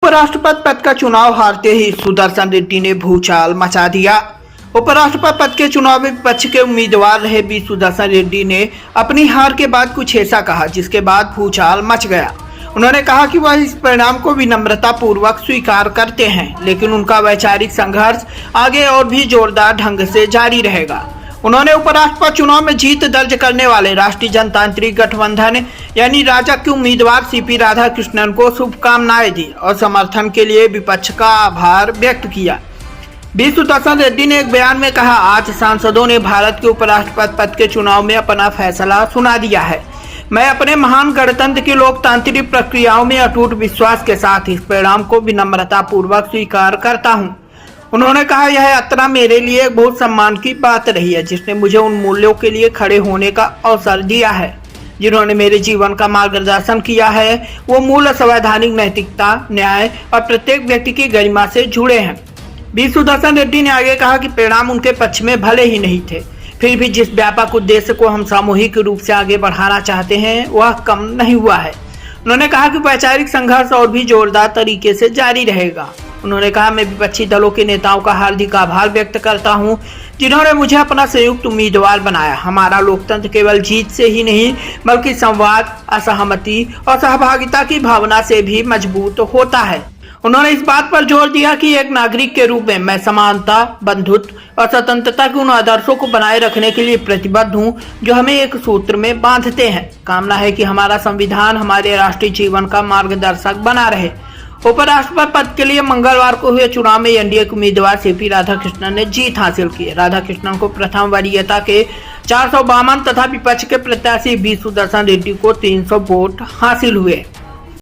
उपराष्ट्रपति पद का चुनाव हारते ही सुदर्शन रेड्डी ने भूचाल मचा दिया। उपराष्ट्रपति पद के चुनाव में विपक्ष के उम्मीदवार रहे बी सुदर्शन रेड्डी ने अपनी हार के बाद कुछ ऐसा कहा जिसके बाद भूचाल मच गया। उन्होंने कहा कि वह इस परिणाम को विनम्रता पूर्वक स्वीकार करते हैं, लेकिन उनका वैचारिक संघर्ष आगे और भी जोरदार ढंग से जारी रहेगा। उन्होंने उपराष्ट्रपति चुनाव में जीत दर्ज करने वाले राष्ट्रीय जनतांत्रिक गठबंधन यानी राजग के उम्मीदवार सीपी राधाकृष्णन को शुभकामनाएं दी और समर्थन के लिए विपक्ष का आभार व्यक्त किया। बी सुदर्शन रेड्डी ने एक बयान में कहा, आज सांसदों ने भारत के उपराष्ट्रपति पद के चुनाव में अपना फैसला सुना दिया है। मैं अपने महान गणतंत्र की लोकतांत्रिक प्रक्रियाओं में अटूट विश्वास के साथ इस परिणाम को विनम्रता पूर्वक स्वीकार करता हूं। उन्होंने कहा, यह यात्रा मेरे लिए एक बहुत सम्मान की बात रही है, जिसने मुझे उन मूल्यों के लिए खड़े होने का अवसर दिया है जिन्होंने मेरे जीवन का मार्गदर्शन किया है। वो मूल संवैधानिक नैतिकता, न्याय और प्रत्येक व्यक्ति की गरिमा से जुड़े हैं। बी सुदर्शन रेड्डी ने आगे कहा कि परिणाम उनके पक्ष में भले ही नहीं थे, फिर भी जिस व्यापक उद्देश्य को हम सामूहिक रूप से आगे बढ़ाना चाहते हैं वह कम नहीं हुआ है। उन्होंने कहा कि वैचारिक संघर्ष और भी जोरदार तरीके से जारी रहेगा। उन्होंने कहा, मैं विपक्षी दलों के नेताओं का हार्दिक आभार व्यक्त करता हूं, जिन्होंने मुझे अपना संयुक्त उम्मीदवार बनाया। हमारा लोकतंत्र केवल जीत से ही नहीं बल्कि संवाद, असहमति और सहभागिता की भावना से भी मजबूत होता है। उन्होंने इस बात पर जोर दिया कि एक नागरिक के रूप में मैं समानता, बंधुत्व और स्वतंत्रता के उन आदर्शों को बनाए रखने के लिए प्रतिबद्ध हूं जो हमें एक सूत्र में बांधते हैं। कामना है कि हमारा संविधान हमारे राष्ट्रीय जीवन का मार्गदर्शक बना रहे। उपराष्ट्रपति पद के लिए मंगलवार को हुए चुनाव में एनडीए के उम्मीदवार सीपी राधाकृष्णन ने जीत हासिल की। राधाकृष्णन को प्रथम वरीयता के 452 तथा विपक्ष के प्रत्याशी बी सुदर्शन रेड्डी को 300 वोट हासिल हुए।